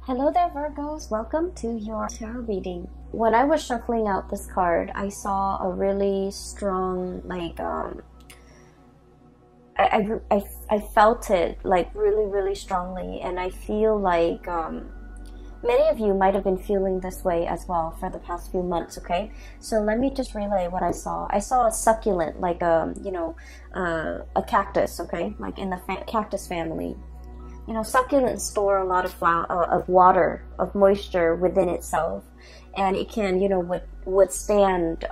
Hello there, Virgos. Welcome to your tarot reading. When I was shuffling out this card, I saw a really strong, I felt it like really strongly, and I feel like many of you might have been feeling this way as well for the past few months. Okay, so let me just relay what I saw. I saw a succulent, like a cactus. Okay, like in the cactus family. You know, succulents store a lot of water, of moisture within itself, and it can, withstand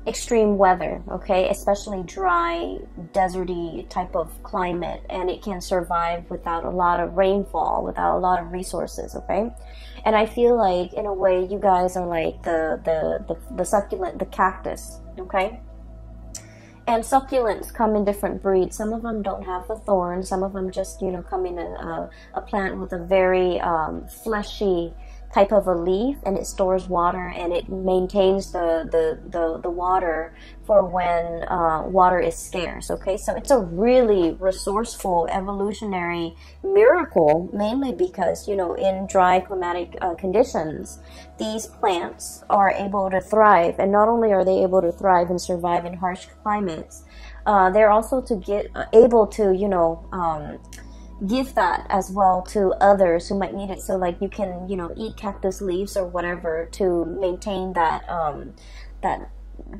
extreme weather, okay, especially dry, deserty type of climate, and it can survive without a lot of rainfall, without a lot of resources, okay? And I feel like, in a way, you guys are like the succulent, the cactus, okay? And succulents come in different breeds. Some of them don't have the thorns. Some of them just, come in a plant with a very fleshy type of a leaf, and it stores water, and it maintains the water for when water is scarce. Okay, so it's a really resourceful evolutionary miracle, mainly because, in dry climatic conditions, these plants are able to thrive. And not only are they able to thrive and survive in harsh climates, they're also able to give that as well to others who might need it. So like you can, eat cactus leaves or whatever to maintain that,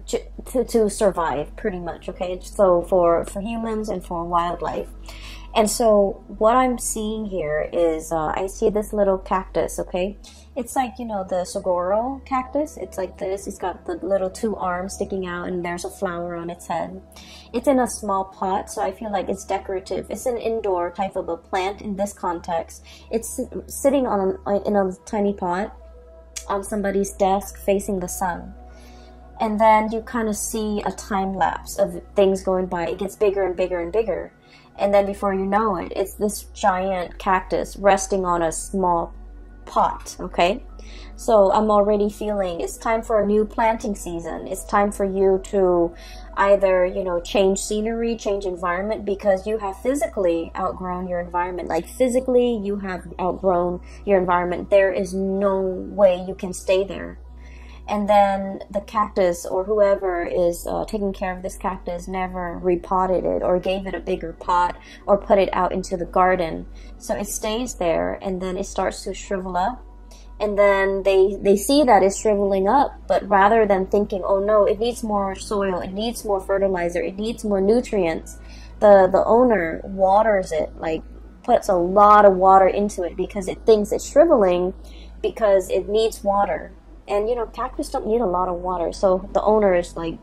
to survive, pretty much. Okay, so for humans and for wildlife. And so what I'm seeing here is I see this little cactus. Okay, it's like, the saguaro cactus. It's like this. It's got the little two arms sticking out, and there's a flower on its head. It's in a small pot, so I feel like it's decorative. It's an indoor type of a plant in this context. It's sitting in a tiny pot on somebody's desk facing the sun. And then you kind of see a time lapse of things going by. It gets bigger and bigger and bigger. And then before you know it, it's this giant cactus resting on a small pot, okay? So I'm already feeling it's time for a new planting season. It's time for you to either, change scenery, change environment, because you have physically outgrown your environment. Like physically, you have outgrown your environment. There is no way you can stay there. And then the cactus, or whoever is taking care of this cactus, never repotted it or gave it a bigger pot or put it out into the garden. So it stays there, and then it starts to shrivel up. And then they see that it's shriveling up, but rather than thinking, oh no, it needs more soil, it needs more fertilizer, it needs more nutrients, the owner waters it, like puts a lot of water into it, because it thinks it's shriveling because it needs water. And, cactus don't need a lot of water. So the owner is like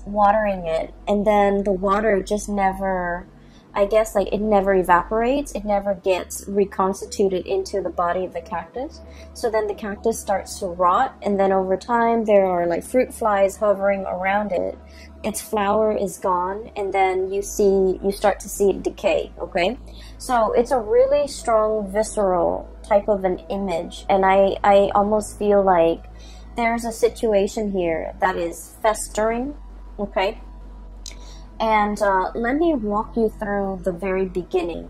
watering it. And then the water just never, I guess, like it never evaporates. It never gets reconstituted into the body of the cactus. So then the cactus starts to rot. And then over time, there are like fruit flies hovering around it. Its flower is gone. And then you start to see it decay. Okay. So it's a really strong, visceral type of an image, and I almost feel like there's a situation here that is festering, okay? And let me walk you through the very beginning,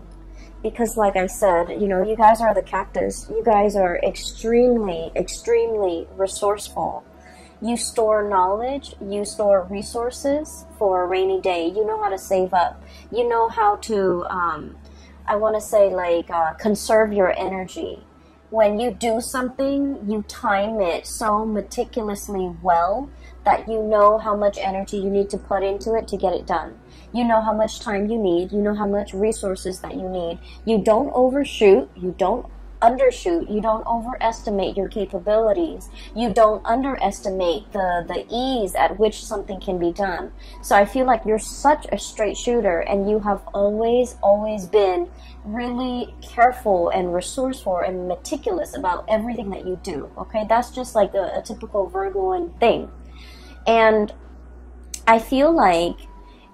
because like I said, you guys are the cactus. You guys are extremely resourcewful. You store knowledge, you store resources for a rainy day. You know how to save up. You know how to I want to say, conserve your energy. When you do something, you time it so meticulously well that you know how much energy you need to put into it to get it done. You know how much time you need. You know how much resources that you need. You don't overshoot. You don't undershoot. You don't overestimate your capabilities. You don't underestimate the ease at which something can be done. So I feel like you're such a straight shooter, and you have always been really careful and resourceful and meticulous about everything that you do. Okay, that's just like a typical Virgoan thing. And I feel like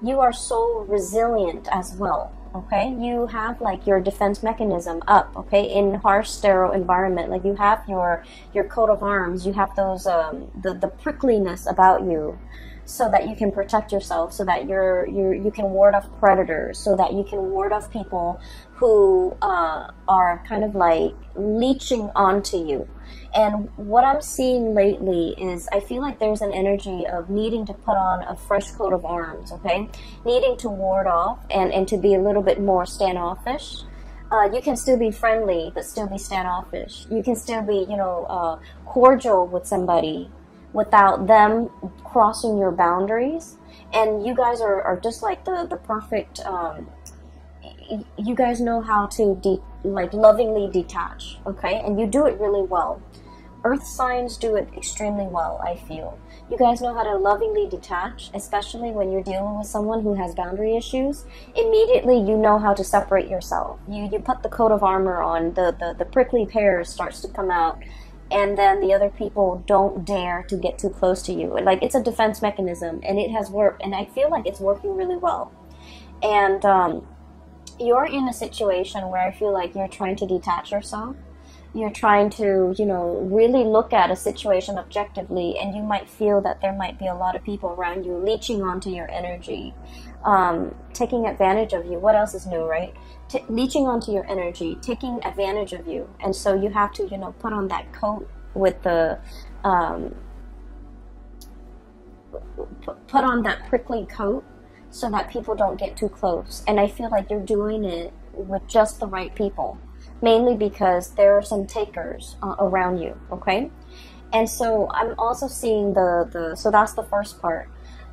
you are so resilient as well. Okay, you have like your defense mechanism up, okay, in harsh sterile environment. Like you have your coat of arms, you have those the prickliness about you. so that you can protect yourself, so that you can ward off predators, so that you can ward off people who are kind of like leeching onto you. And what I'm seeing lately is I feel like there's an energy of needing to put on a fresh coat of arms, okay? Needing to ward off and to be a little bit more standoffish. You can still be friendly, but still be standoffish. You can still be, cordial with somebody without them crossing your boundaries. And you guys are just like the perfect, you guys know how to lovingly detach, okay? And you do it really well. Earth signs do it extremely well, I feel. You guys know how to lovingly detach, especially when you're dealing with someone who has boundary issues. Immediately, you know how to separate yourself. You put the coat of armor on, the prickly pear starts to come out, and then the other people don't dare to get too close to you. Like, it's a defense mechanism, and it has worked, and I feel like it's working really well. And you're in a situation where I feel like you're trying to detach yourself. You're trying to, really look at a situation objectively, and you might feel that there might be a lot of people around you leeching onto your energy, taking advantage of you. What else is new, right? Leeching onto your energy, taking advantage of you. And so you have to, put on that coat with the, put on that prickly coat so that people don't get too close. And I feel like you're doing it with just the right people. Mainly because there are some takers around you, okay? And so I'm also seeing so that's the first part.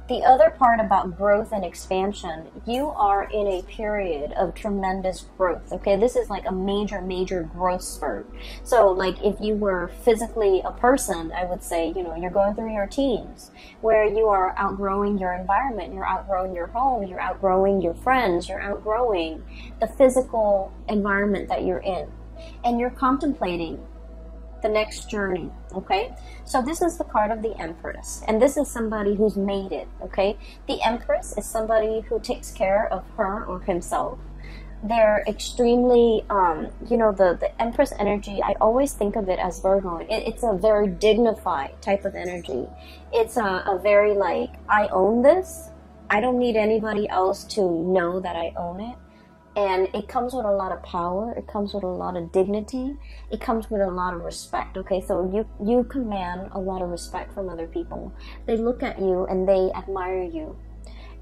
The other part about growth and expansion, you are in a period of tremendous growth, okay? This is like a major, major growth spurt. So like if you were physically a person, I would say, you're going through your teens where you are outgrowing your environment, you're outgrowing your home, you're outgrowing your friends, you're outgrowing the physical environment that you're in. And you're contemplating the next journey, okay? So this is the card of the Empress, and this is somebody who's made it, okay? The Empress is somebody who takes care of her or himself. They're extremely, the Empress energy, I always think of it as Virgo. It's a very dignified type of energy. It's a very like, I own this. I don't need anybody else to know that I own it. And it comes with a lot of power. It comes with a lot of dignity. It comes with a lot of respect. Okay, so you command a lot of respect from other people. They look at you and they admire you.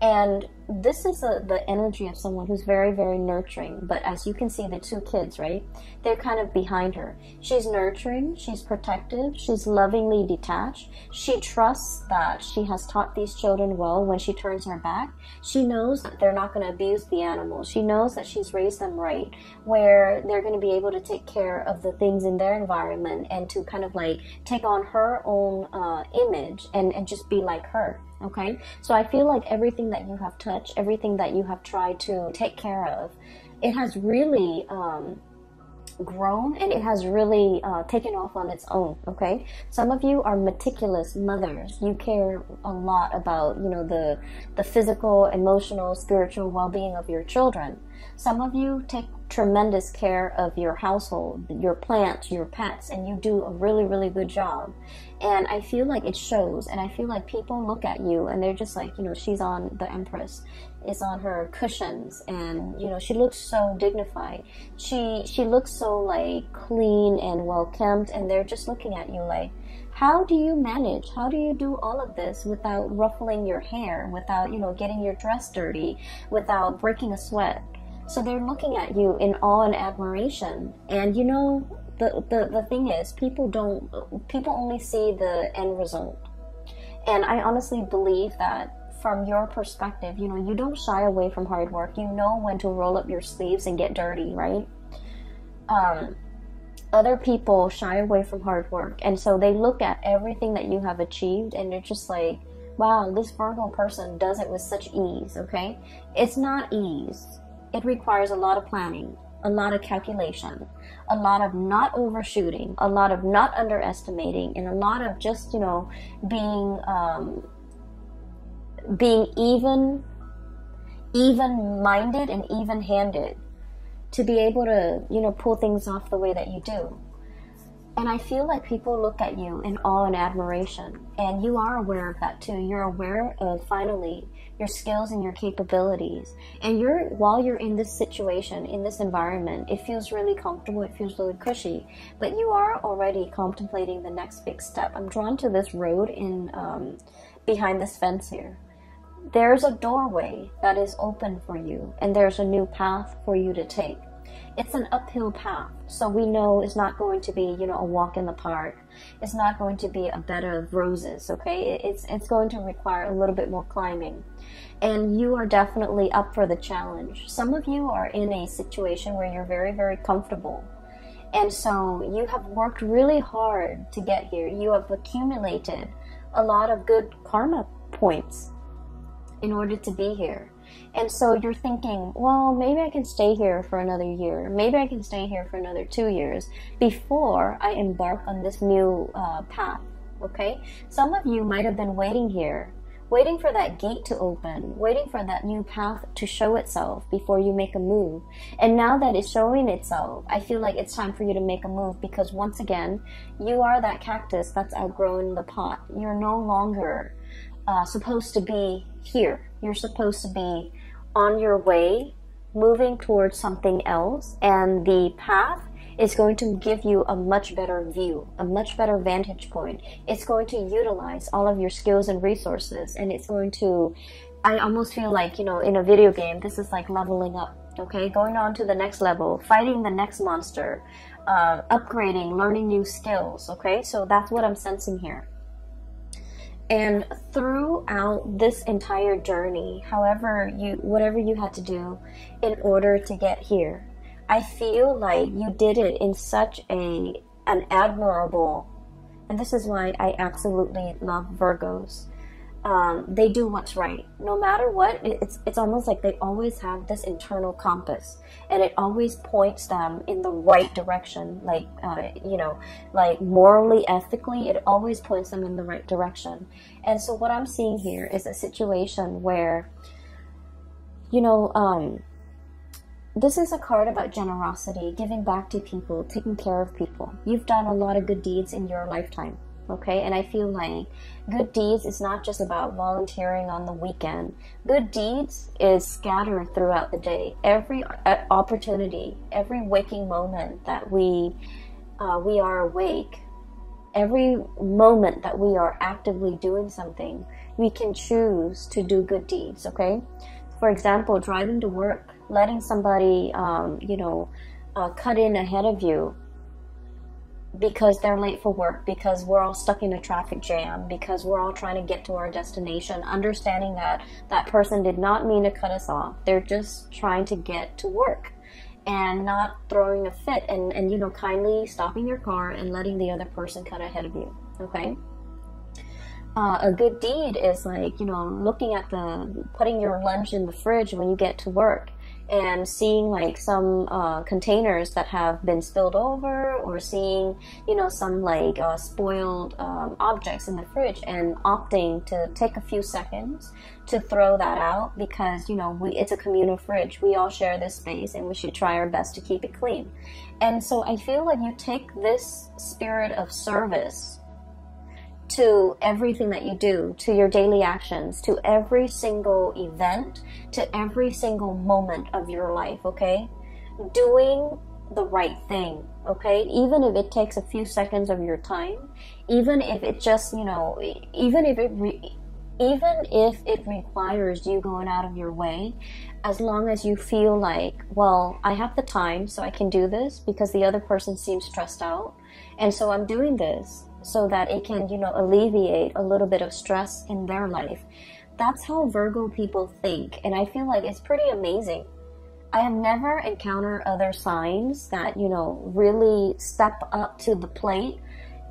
And this is the energy of someone who's very, very nurturing. But as you can see, the two kids, right? They're kind of behind her. She's nurturing. She's protective. She's lovingly detached. She trusts that she has taught these children well. When she turns her back, she knows that they're not going to abuse the animals. She knows that she's raised them right, where they're going to be able to take care of the things in their environment and to kind of like take on her own image and just be like her. Okay, so I feel like everything that you have touched, everything that you have tried to take care of, it has really grown and it has really taken off on its own. Okay, some of you are meticulous mothers. You care a lot about the physical, emotional, spiritual well-being of your children. Some of you take tremendous care of your household, your plants, your pets, and you do a really, really good job. And I feel like it shows, and I feel like people look at you and they're just like, she's on, the Empress is on her cushions, and she looks so dignified. She looks so like clean and well kempt, and they're just looking at you like, how do you manage? How do you do all of this without ruffling your hair, without getting your dress dirty, without breaking a sweat? So they're looking at you in awe and admiration. And the thing is, people only see the end result. And I honestly believe that from your perspective, you don't shy away from hard work. You know when to roll up your sleeves and get dirty, right? Other people shy away from hard work. And so they look at everything that you have achieved and they're just like, wow, this Virgo person does it with such ease, okay? It's not ease. It requires a lot of planning, a lot of calculation, a lot of not overshooting, a lot of not underestimating, and a lot of just, being even-minded and even-handed to be able to, pull things off the way that you do. And I feel like people look at you in awe and admiration, and you are aware of that too. You're aware of finally your skills and your capabilities. And while you're in this situation, in this environment, it feels really comfortable, it feels really cushy, but you are already contemplating the next big step. I'm drawn to this road in behind this fence here. There's a doorway that is open for you, and there's a new path for you to take. It's an uphill path, so we know it's not going to be, a walk in the park. It's not going to be a bed of roses, okay? It's going to require a little bit more climbing. And you are definitely up for the challenge. Some of you are in a situation where you're very, very comfortable. And so you have worked really hard to get here. You have accumulated a lot of good karma points in order to be here. And so you're thinking, well, maybe I can stay here for another year. Maybe I can stay here for another 2 years before I embark on this new path, okay? Some of you might have been waiting here, waiting for that gate to open, waiting for that new path to show itself before you make a move. And now that it's showing itself, I feel like it's time for you to make a move, because once again, you are that cactus that's outgrown the pot. You're no longer supposed to be here. You're supposed to be on your way, moving towards something else, and the path is going to give you a much better view, a much better vantage point. It's going to utilize all of your skills and resources, and it's going to, I almost feel like, in a video game, this is like leveling up, okay? Going on to the next level, fighting the next monster, upgrading, learning new skills, okay? So that's what I'm sensing here. And throughout this entire journey, whatever you had to do in order to get here, I feel like you did it in such an admirable, and this is why I absolutely love Virgos. They do what's right. No matter what, it's almost like they always have this internal compass, and it always points them in the right direction. Like, like morally, ethically, it always points them in the right direction. And so what I'm seeing here is a situation where, this is a card about generosity, giving back to people, taking care of people. You've done a lot of good deeds in your lifetime. Okay, and I feel like good deeds is not just about volunteering on the weekend. Good deeds is scattered throughout the day. Every opportunity, every waking moment that we are awake, every moment that we are actively doing something, we can choose to do good deeds, okay? For example, driving to work, letting somebody, cut in ahead of you, because they're late for work, because we're all stuck in a traffic jam, because we're all trying to get to our destination, understanding that that person did not mean to cut us off. They're just trying to get to work, and not throwing a fit, and kindly stopping your car and letting the other person cut ahead of you, okay? A good deed is like, looking at putting your lunch in the fridge when you get to work, and seeing like some containers that have been spilled over, or seeing, some like spoiled objects in the fridge, and opting to take a few seconds to throw that out, because, it's a communal fridge. We all share this space, and we should try our best to keep it clean. And so I feel like you take this spirit of service to everything that you do, to your daily actions, to every single event, to every single moment of your life, okay? Doing the right thing, okay? Even if it takes a few seconds of your time, even if it just, even if it requires you going out of your way, as long as you feel like, well, I have the time, so I can do this because the other person seems stressed out, and so I'm doing this so that it can, alleviate a little bit of stress in their life. That's how Virgo people think, and I feel like it's pretty amazing. I have never encountered other signs that, really step up to the plate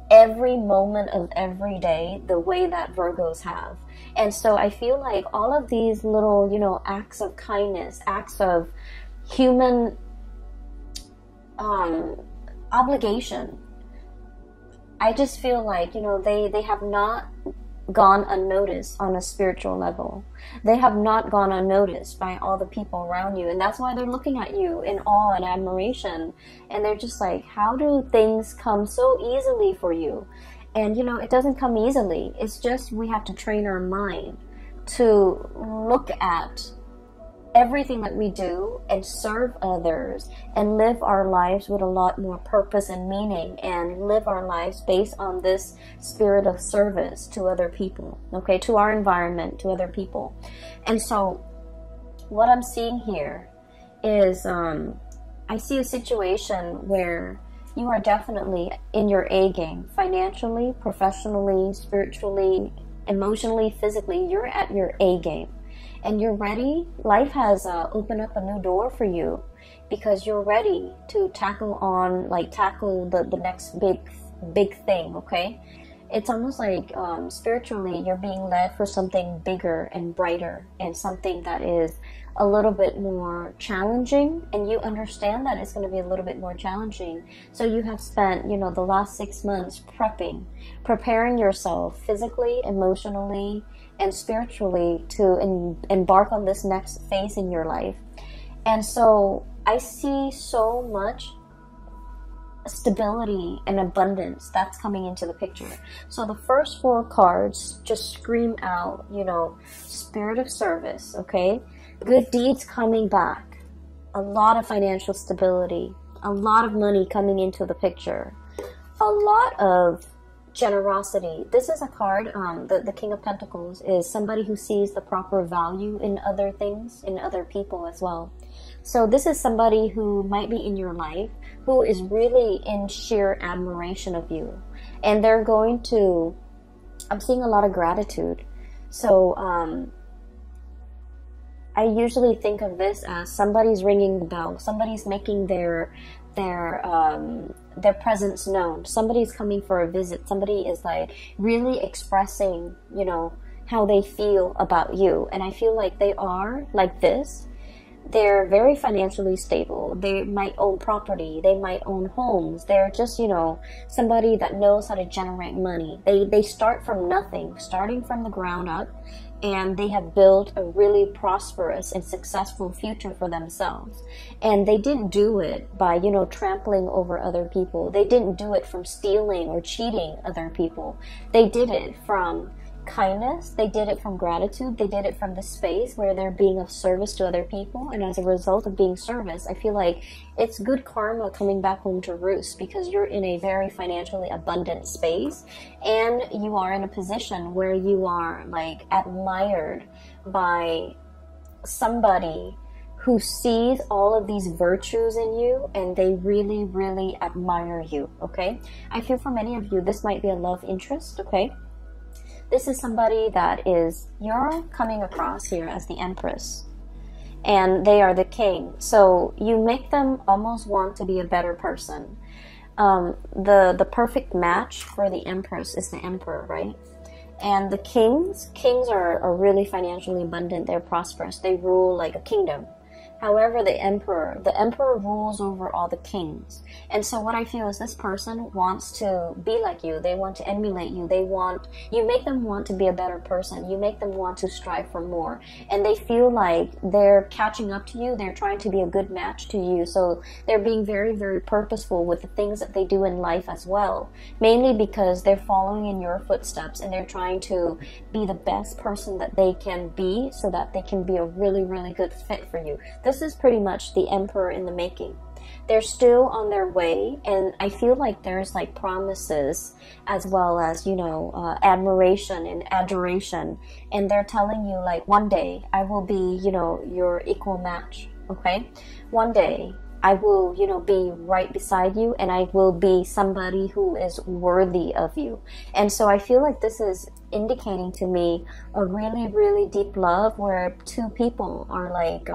every moment of every day the way that Virgos have. And so I feel like all of these little, acts of kindness, acts of human obligation, I just feel like, they have not gone unnoticed on a spiritual level. They have not gone unnoticed by all the people around you. And that's why they're looking at you in awe and admiration. And they're just like, how do things come so easily for you? And you know, it doesn't come easily. It's just we have to train our mind to look at everything that we do and serve others and live our lives with a lot more purpose and meaning, and live our lives based on this spirit of service to other people, okay, to our environment, to other people. And so what I'm seeing here is I see a situation where you are definitely in your A game, financially, professionally, spiritually, emotionally, physically. You're at your A game. And you're ready. Life has opened up a new door for you because you're ready to tackle the next big thing, okay? It's almost like spiritually you're being led for something bigger and brighter, and something that is a little bit more challenging, and you understand that it's going to be a little bit more challenging. So you have spent, you know, the last 6 months preparing yourself physically, emotionally, and spiritually to embark on this next phase in your life. And so I see so much stability and abundance that's coming into the picture. So the first 4 cards just scream out, you know, spirit of service, okay? Good deeds coming back, a lot of financial stability, a lot of money coming into the picture, a lot of generosity. This is a card, the King of Pentacles is somebody who sees the proper value in other things, in other people as well. So this is somebody who might be in your life who is really in sheer admiration of you. And they're going to, I'm seeing a lot of gratitude. So I usually think of this as somebody's ringing the bell. Somebody's making their presence known. Somebody's coming for a visit. Somebody is like really expressing, you know, how they feel about you. And I feel like they are like this. They're very financially stable. They might own property. They might own homes. They're just, you know, somebody that knows how to generate money. They start from nothing, starting from the ground up, and they have built a really prosperous and successful future for themselves. And they didn't do it by, you know, trampling over other people. They didn't do it from stealing or cheating other people. They did it from kindness. They did it from gratitude. They did it from the space where they're being of service to other people. And as a result of being service, I feel like it's good karma coming back home to roost, because you're in a very financially abundant space, and you are in a position where you are like admired by somebody who sees all of these virtues in you, and they really, really admire you, okay? I feel for many of you, this might be a love interest, okay? This is somebody that is, you're coming across here as the Empress, and they are the king. So you make them almost want to be a better person. The perfect match for the Empress is the Emperor, right? And the kings are really financially abundant. They're prosperous. They rule like a kingdom. However, the emperor rules over all the kings. And so what I feel is this person wants to be like you. They want to emulate you. You make them want to be a better person. You make them want to strive for more. And they feel like they're catching up to you. They're trying to be a good match to you. So they're being very, very purposeful with the things that they do in life as well. Mainly because they're following in your footsteps, and they're trying to be the best person that they can be, so that they can be a really, really good fit for you. This is pretty much the Emperor in the making. They're still on their way, and I feel like there's like promises as well as, you know, admiration and adoration, and they're telling you like, one day I will be, you know, your equal match, okay? One day I will, you know, be right beside you, and I will be somebody who is worthy of you. And so I feel like this is indicating to me a really, really deep love where two people are like,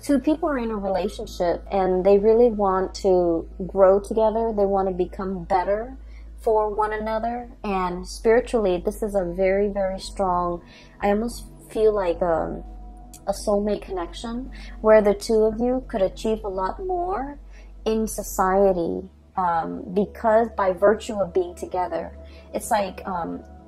two people are in a relationship, and they really want to grow together. They want to become better for one another. And spiritually, this is a very, very strong, I almost feel like a soulmate connection, where the two of you could achieve a lot more in society, because by virtue of being together. It's like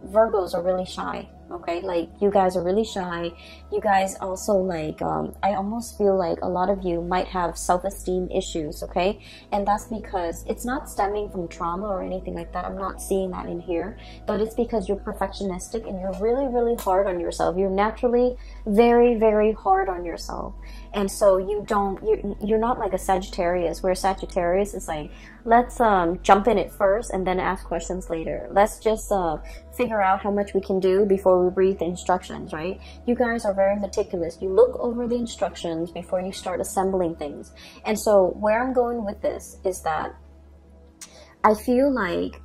Virgos are really shy. Okay, like you guys are really shy. You guys also like, I almost feel like a lot of you might have self-esteem issues, okay? And that's because it's not stemming from trauma or anything like that. I'm not seeing that in here, but it's because you're perfectionistic and you're really, really hard on yourself. You're naturally very, very hard on yourself. And so you're not like a Sagittarius, where Sagittarius is like, let's jump in it first and then ask questions later. Let's just figure out how much we can do before we read the instructions, right? You guys are very meticulous. You look over the instructions before you start assembling things. And so where I'm going with this is that I feel like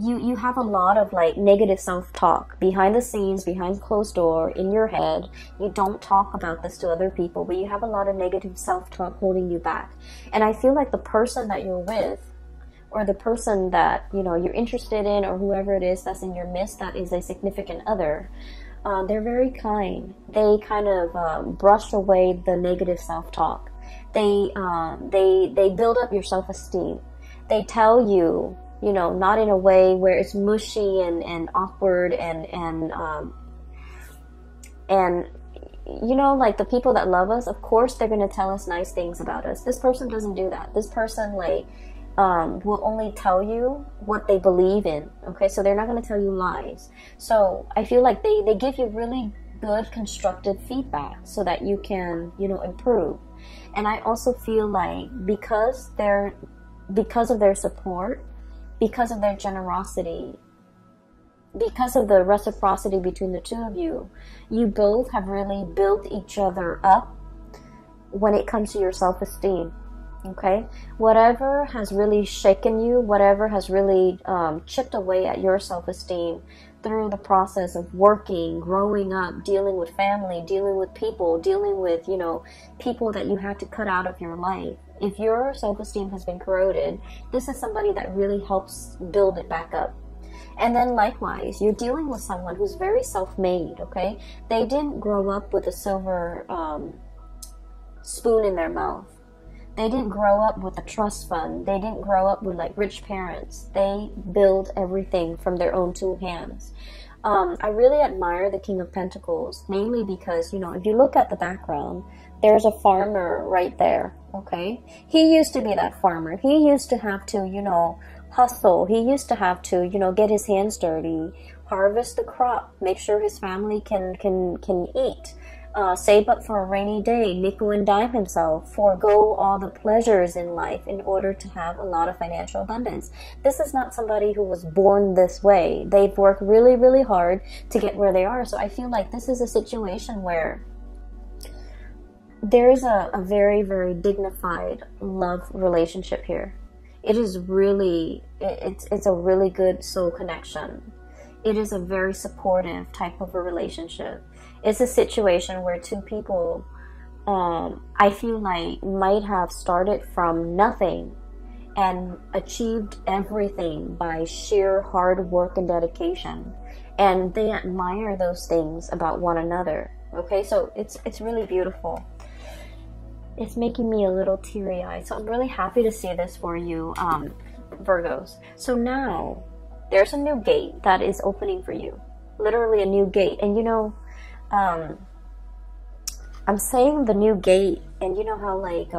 you have a lot of like negative self-talk behind the scenes, behind closed door, in your head. You don't talk about this to other people, but you have a lot of negative self-talk holding you back. And I feel like the person that you're with, or the person that, you know, you're interested in, or whoever it is that's in your midst that is a significant other, they're very kind. They kind of brush away the negative self-talk. They build up your self-esteem. They tell you, you know, not in a way where it's mushy and awkward and you know, like the people that love us, of course they're going to tell us nice things about us. This person doesn't do that. This person like will only tell you what they believe in, okay? So they're not going to tell you lies. So I feel like they give you really good constructive feedback so that you can, you know, improve. And I also feel like because of their support, because of their generosity, because of the reciprocity between the two of you, you both have really built each other up when it comes to your self-esteem, okay? Whatever has really shaken you, whatever has really chipped away at your self-esteem through the process of working, growing up, dealing with family, dealing with people, dealing with, you know, people that you had to cut out of your life. If your self-esteem has been corroded, this is somebody that really helps build it back up. And then likewise, you're dealing with someone who's very self-made, okay? They didn't grow up with a silver spoon in their mouth. They didn't grow up with a trust fund. They didn't grow up with like rich parents. They build everything from their own two hands. I really admire the King of Pentacles, mainly because, you know, if you look at the background, there's a farmer right there, okay? He used to be that farmer. He used to have to, you know, hustle. He used to have to, you know, get his hands dirty, harvest the crop, make sure his family can eat, save up for a rainy day, nickel and dime himself, forego all the pleasures in life in order to have a lot of financial abundance. This is not somebody who was born this way. They've worked really, really hard to get where they are. So I feel like this is a situation where there is a very, very dignified love relationship here. It is really, it's a really good soul connection. It is a very supportive type of a relationship. It's a situation where two people, I feel like, might have started from nothing and achieved everything by sheer hard work and dedication. And they admire those things about one another. Okay, so it's really beautiful. It's making me a little teary-eyed. So I'm really happy to see this for you, Virgos. So now, there's a new gate that is opening for you. Literally a new gate. And you know, I'm saying the new gate, and you know how like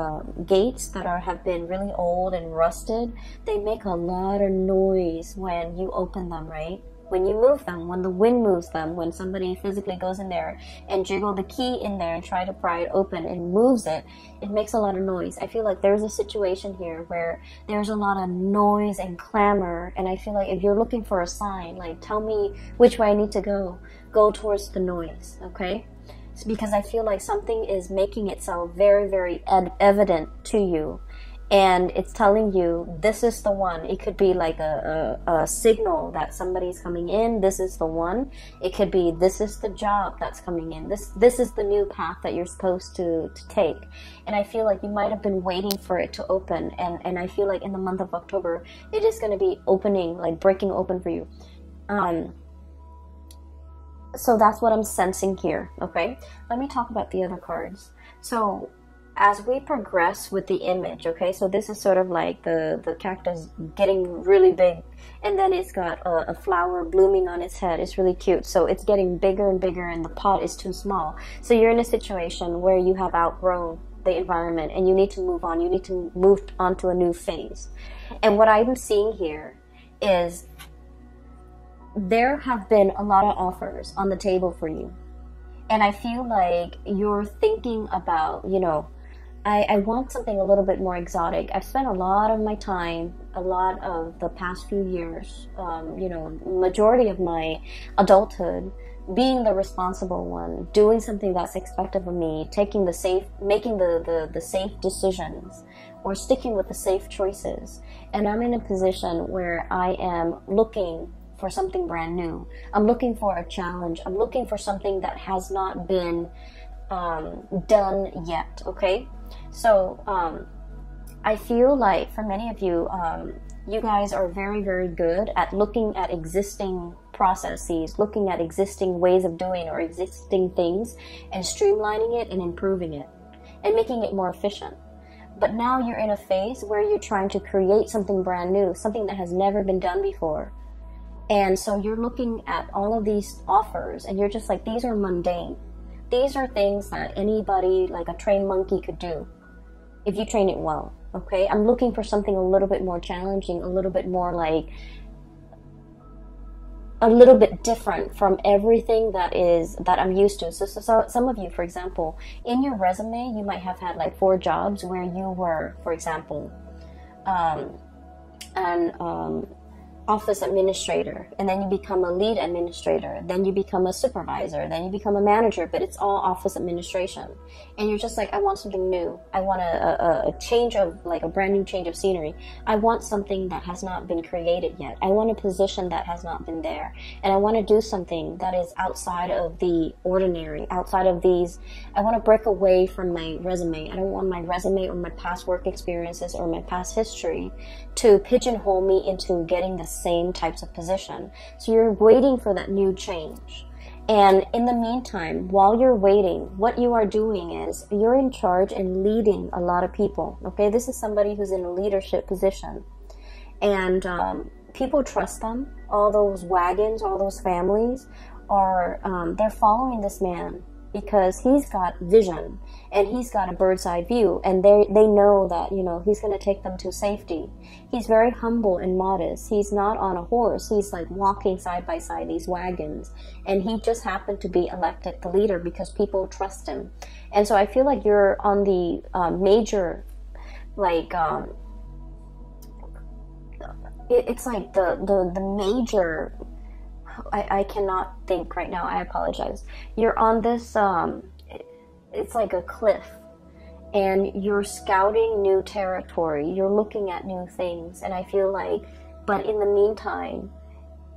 gates that have been really old and rusted, they make a lot of noise when you open them, right? When you move them, when the wind moves them, when somebody physically goes in there and jiggle the key in there and try to pry it open and moves it, it makes a lot of noise. I feel like there's a situation here where there's a lot of noise and clamor, and I feel like if you're looking for a sign, like tell me which way I need to go towards the noise, okay? It's because I feel like something is making itself very, very evident to you. And it's telling you, this is the one. It could be like a signal that somebody's coming in. This is the one. It could be, this is the job that's coming in. This is the new path that you're supposed to take. And I feel like you might have been waiting for it to open. And I feel like in the month of October, it is going to be opening, like breaking open for you. So that's what I'm sensing here, okay? Let me talk about the other cards. So as we progress with the image, okay, so this is sort of like the cactus getting really big, and then it's got a flower blooming on its head. It's really cute. So it's getting bigger and bigger, and the pot is too small. So you're in a situation where you have outgrown the environment and you need to move on. You need to move on to a new phase. And what I'm seeing here is there have been a lot of offers on the table for you. And I feel like you're thinking about, you know, I want something a little bit more exotic. I've spent a lot of my time, a lot of the past few years, you know, majority of my adulthood, being the responsible one, doing something that's expected of me, making the safe decisions, or sticking with the safe choices. And I'm in a position where I am looking for something brand new. I'm looking for a challenge. I'm looking for something that has not been done yet, okay? So I feel like for many of you, you guys are very, very good at looking at existing processes, looking at existing ways of doing or existing things, and streamlining it and improving it and making it more efficient. But now you're in a phase where you're trying to create something brand new, something that has never been done before. And so you're looking at all of these offers and you're just like, these are mundane. These are things that anybody, like a trained monkey, could do if you train it well, okay? I'm looking for something a little bit more challenging, a little bit more like, a little bit different from everything that I'm used to. So some of you, for example, in your resume, you might have had like 4 jobs where you were, for example, office administrator, and then you become a lead administrator, then you become a supervisor, then you become a manager, but it's all office administration. And you're just like, I want something new. I want a change of, like a brand new change of scenery. I want something that has not been created yet. I want a position that has not been there. And I want to do something that is outside of the ordinary, outside of these. I want to break away from my resume. I don't want my resume or my past work experiences or my past history to pigeonhole me into getting the same types of position. So you're waiting for that new change. And in the meantime, while you're waiting, what you are doing is you're in charge and leading a lot of people. Okay, this is somebody who's in a leadership position. And people trust them. All those wagons, all those families are, they're following this man because he's got vision and he's got a bird's eye view, and they know that, you know, he's going to take them to safety. He's very humble and modest. He's not on a horse. He's like walking side by side these wagons, and he just happened to be elected the leader because people trust him. And so I feel like you're on the major, like it's like the major, I cannot think right now, I apologize. You're on this, it's like a cliff, and you're scouting new territory. You're looking at new things, and I feel like, but in the meantime,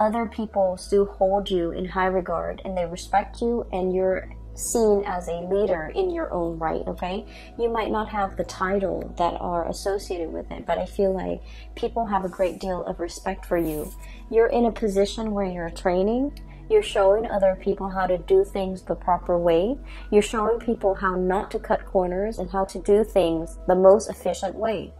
other people still hold you in high regard, and they respect you, and you're seen as a leader in your own right, okay? You might not have the title that are associated with it, but I feel like people have a great deal of respect for you. You're in a position where you're training. You're showing other people how to do things the proper way. You're showing people how not to cut corners and how to do things the most efficient way.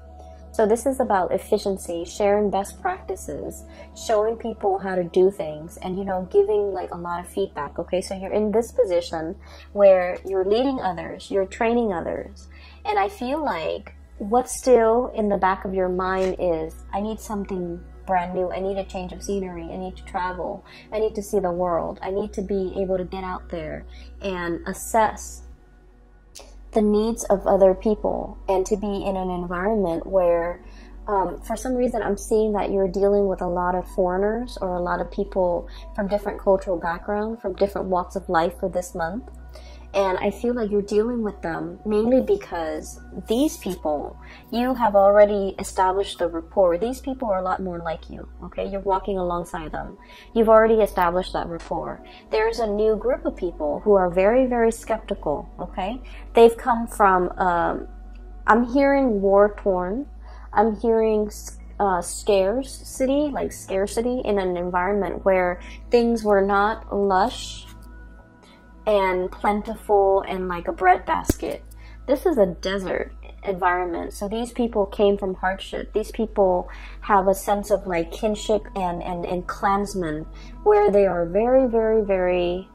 So this is about efficiency, sharing best practices, showing people how to do things, and, you know, giving like a lot of feedback, okay? So you're in this position where you're leading others, you're training others, and I feel like what's still in the back of your mind is, I need something brand new. I need a change of scenery. I need to travel. I need to see the world. I need to be able to get out there and assess the needs of other people, and to be in an environment where for some reason I'm seeing that you're dealing with a lot of foreigners or a lot of people from different cultural backgrounds, from different walks of life for this month. And I feel like you're dealing with them mainly because these people, you have already established the rapport. These people are a lot more like you, okay? You're walking alongside them. You've already established that rapport. There's a new group of people who are very, very skeptical, okay? They've come from, I'm hearing war-torn. I'm hearing scarcity, like scarcity in an environment where things were not lush and plentiful and like a breadbasket. this is a desert environment. So these people came from hardship. These people have a sense of like kinship and clansmen, where they are very, very, very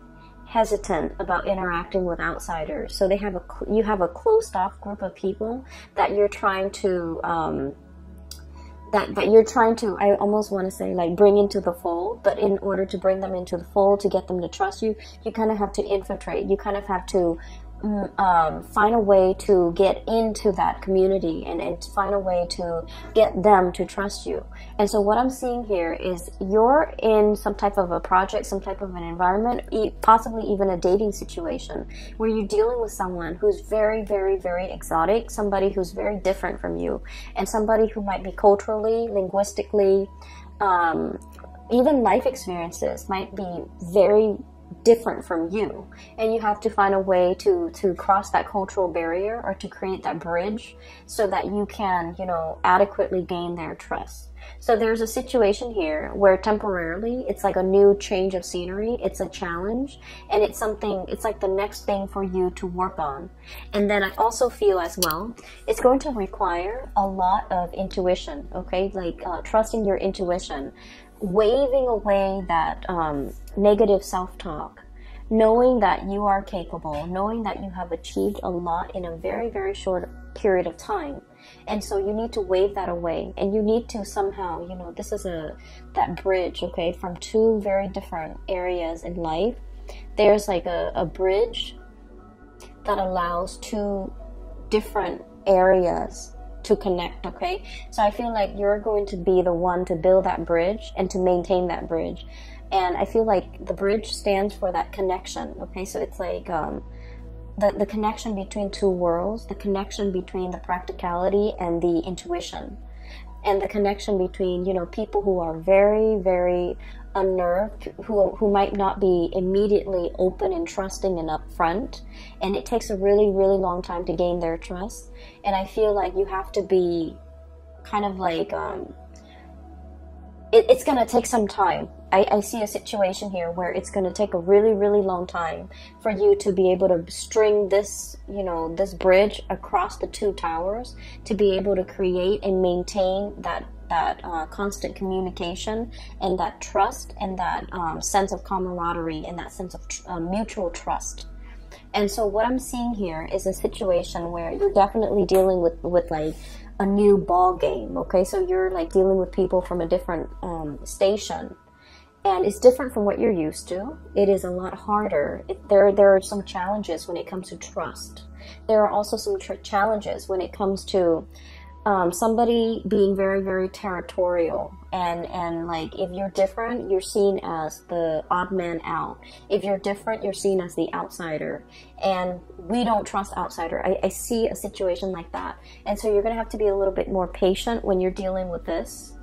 hesitant about interacting with outsiders. So you have a closed off group of people that you're trying to I almost want to say like bring into the fold. But in order to bring them into the fold, to get them to trust you, you kind of have to infiltrate. You kind of have to find a way to get into that community and find a way to get them to trust you. And so what I'm seeing here is you're in some type of a project, some type of an environment, possibly even a dating situation, where you're dealing with someone who's very, very, very exotic, somebody who's very different from you, and somebody who might be culturally, linguistically, even life experiences might be very different from you, and you have to find a way to cross that cultural barrier, or to create that bridge, so that you can, you know, adequately gain their trust. So there's a situation here where temporarily it's like a new change of scenery, it's a challenge, and it's like the next thing for you to work on. And then I also feel as well, it's going to require a lot of intuition, okay, like trusting your intuition, waving away that negative self-talk, knowing that you are capable, knowing that you have achieved a lot in a very, very short period of time. And so you need to wave that away, and you need to somehow, you know, this is that bridge, okay, from two very different areas in life. There's like a bridge that allows two different areas to connect, okay? So I feel like you're going to be the one to build that bridge and to maintain that bridge. And I feel like the bridge stands for that connection, okay? So it's like the connection between two worlds, the connection between the practicality and the intuition, and the connection between, you know, people who are very, very unnerved, who might not be immediately open and trusting and upfront, and it takes a really, really long time to gain their trust. And I feel like you have to be kind of like it's gonna take some time. I see a situation here where it's going to take a really, really long time for you to be able to string this, you know, this bridge across the two towers, to be able to create and maintain that constant communication and that trust and that sense of camaraderie and that sense of mutual trust. And so what I'm seeing here is a situation where you're definitely dealing with like a new ball game, okay? So you're like dealing with people from a different station. And it's different from what you're used to. It is a lot harder. There are some challenges when it comes to trust. There are also some challenges when it comes to somebody being very, very territorial. And like, if you're different, you're seen as the odd man out. If you're different, you're seen as the outsider. And we don't trust outsider. I see a situation like that. And so you're going to have to be a little bit more patient when you're dealing with this.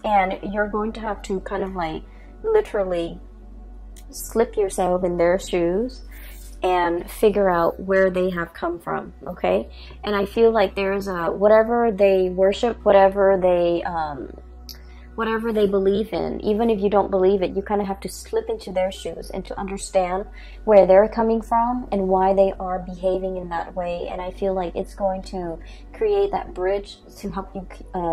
And you're going to have to kind of like literally slip yourself in their shoes and figure out where they have come from, okay? And I feel like there's whatever they worship, whatever they believe in, even if you don't believe it, you kind of have to slip into their shoes and to understand where they're coming from and why they are behaving in that way. And I feel like it's going to create that bridge to help you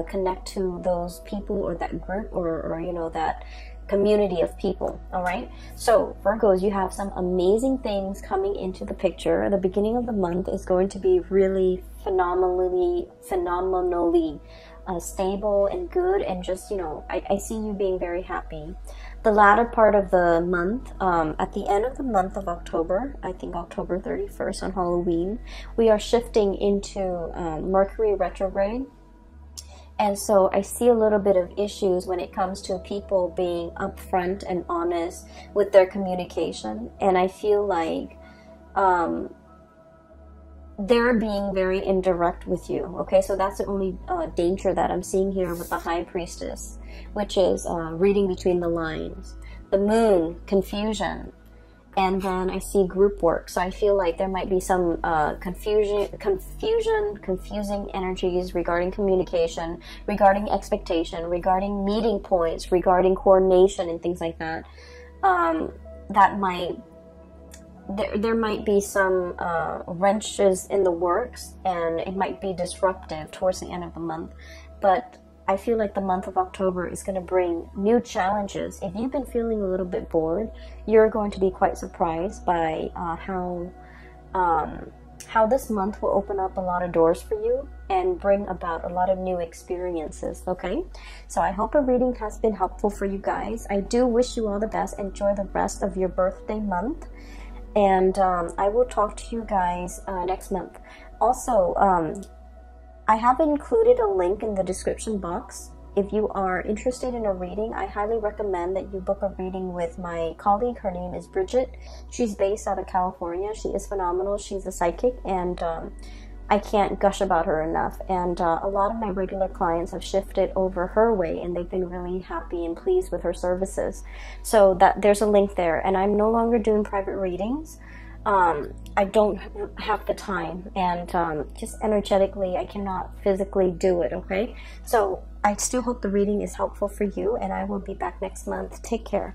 connect to those people or that group or you know, that community of people. All right, so Virgos, you have some amazing things coming into the picture. The beginning of the month is going to be really phenomenally stable and good, and just, you know, I see you being very happy. The latter part of the month, at the end of the month of October, I think October 31st on Halloween, we are shifting into Mercury retrograde. And so I see a little bit of issues when it comes to people being upfront and honest with their communication. And I feel like they're being very indirect with you. Okay, so that's the only danger that I'm seeing here with the High Priestess, which is reading between the lines. The Moon, confusion. And then I see group work. So I feel like there might be some confusing energies regarding communication, regarding expectation, regarding meeting points, regarding coordination and things like that. That might there might be some wrenches in the works, and it might be disruptive towards the end of the month. But I feel like the month of October is going to bring new challenges. If you've been feeling a little bit bored, you're going to be quite surprised by how this month will open up a lot of doors for you and bring about a lot of new experiences, okay? So I hope the reading has been helpful for you guys. I do wish you all the best. Enjoy the rest of your birthday month. And I will talk to you guys next month. Also, I have included a link in the description box. If you are interested in a reading, I highly recommend that you book a reading with my colleague. Her name is Bridget. She's based out of California. She is phenomenal. She's a psychic, and I can't gush about her enough. And a lot of my regular clients have shifted over her way, and they've been really happy and pleased with her services. So there's a link there. And I'm no longer doing private readings. I don't have the time, and just energetically I cannot physically do it, okay? So I still hope the reading is helpful for you, and I will be back next month. Take care.